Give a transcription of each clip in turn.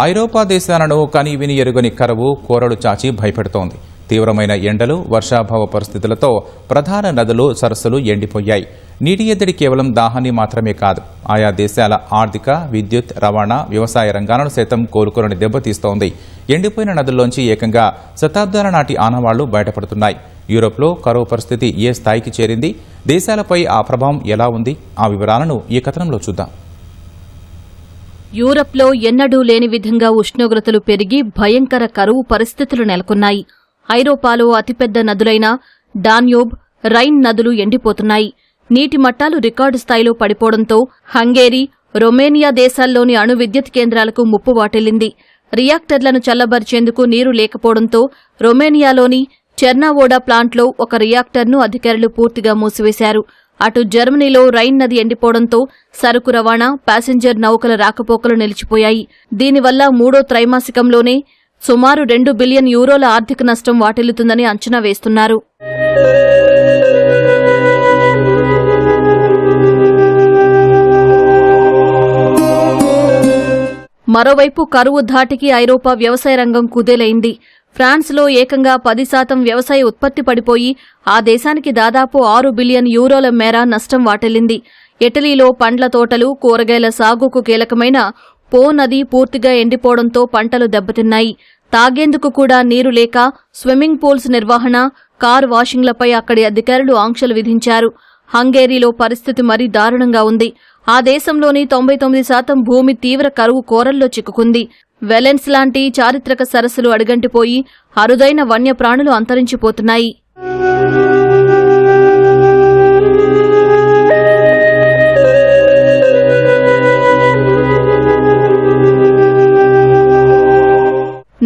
ఐరోపా దేశాలను కనీవిని ఎరుగని కరువు కోరలు చాచి భయపెడుతోంది. తీవ్రమైన ఎండలు, వర్షాభావ పరిస్థితులతో ప్రధాన నదులు, సరస్సులు ఎండిపోయాయి. నీటి ఎద్దడి కేవలం దాహాన్ని మాత్రమే కాదు, ఆయా దేశాల ఆర్థిక, విద్యుత్, రవాణా, వ్యవసాయ రంగాలను సైతం కోలుకోలని దెబ్బతీస్తోంది. ఎండిపోయిన నదుల్లోంచి ఏకంగా శతాబ్దాల నాటి ఆనవాళ్లు బయటపడుతున్నాయి. యూరోప్లో కరువు పరిస్థితి ఏ స్థాయికి చేరింది, దేశాలపై ఆ ప్రభావం ఎలా ఉంది, ఆ వివరాలను ఈ కథనంలో చూద్దాం. యూరప్లో ఎన్నడూ లేని విధంగా ఉష్ణోగ్రతలు పెరిగి భయంకర కరువు పరిస్థితులు నెలకొన్నాయి. ఐరోపాలో అతిపెద్ద నదులైన డాన్యూబ్, రైన్ నదులు ఎండిపోతున్నాయి. నీటి మట్టాలు రికార్డు స్థాయిలో పడిపోవడంతో హంగేరీ, రొమేనియా దేశాల్లోని అణు విద్యుత్ కేంద్రాలకు ముప్పు వాటిల్లింది. రియాక్టర్లను చల్లబరిచేందుకు నీరు లేకపోవడంతో రొమేనియాలోని చెర్నావోడా ప్లాంట్లో ఒక రియాక్టర్ను అధికారులు పూర్తిగా మూసివేశారు. అటు జర్మనీలో రైన్ నది ఎండిపోవడంతో సరుకు రవాణా, ప్యాసింజర్ నౌకల రాకపోకలు నిలిచిపోయాయి. దీనివల్ల మూడో త్రైమాసికంలోనే సుమారు 2 బిలియన్ యూరోల ఆర్థిక నష్టం వాటిల్లుతుందని అంచనా వేస్తున్నారు. మరోవైపు కరువు ధాటికి ఐరోపా వ్యవసాయ రంగం కుదేలైంది. ఫ్రాన్స్లో ఏకంగా 10% వ్యవసాయ ఉత్పత్తి పడిపోయి ఆ దేశానికి దాదాపు 6 బిలియన్ యూరోల మేర నష్టం వాటిల్లింది. ఇటలీలో పండ్ల తోటలు, కూరగాయల సాగుకు కీలకమైన పో నది పూర్తిగా ఎండిపోవడంతో పంటలు దెబ్బతిన్నాయి. తాగేందుకు కూడా నీరు లేక స్విమ్మింగ్ పూల్స్ నిర్వహణ, కార్ వాషింగ్లపై అక్కడి అధికారులు ఆంక్షలు విధించారు. హంగేరీలో పరిస్థితి మరీ దారుణంగా ఉంది. ఆ దేశంలోని 99% భూమి తీవ్ర కరువు కోరల్లో చిక్కుకుంది. వెలెన్స్ లాంటి చారిత్రక సరస్సులు అడుగంటిపోయి అరుదైన వన్యప్రాణులు అంతరించిపోతున్నాయి.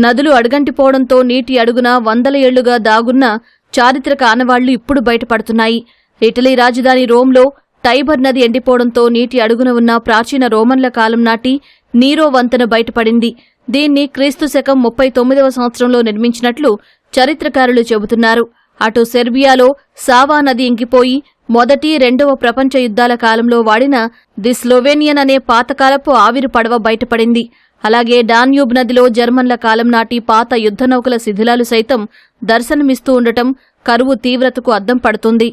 నదులు అడుగంటిపోవడంతో నీటి అడుగున 100 ఏళ్లుగా దాగున్న చారిత్రక ఆనవాళ్లు ఇప్పుడు బయటపడుతున్నాయి. ఇటలీ రాజధాని రోమ్లో టైబర్ నది ఎండిపోవడంతో నీటి అడుగున ఉన్న ప్రాచీన రోమన్ల కాలం నాటి నీరో వంతెన బయటపడింది. దీన్ని క్రీస్తు శకం 39వ సంవత్సరంలో నిర్మించినట్లు చరిత్రకారులు చెబుతున్నారు. అటు సెర్బియాలో సావా నది ఇంకిపోయి మొదటి, రెండవ ప్రపంచ యుద్ధాల కాలంలో వాడిన ది స్లోవేనియన్ అనే పాతకాలపు ఆవిరి పడవ బయటపడింది. అలాగే డాన్యూబ్ నదిలో జర్మన్ల కాలం నాటి పాత యుద్ధనౌకల శిథిలాలు సైతం దర్శనమిస్తూ ఉండటం కరువు తీవ్రతకు అద్దం పడుతుంది.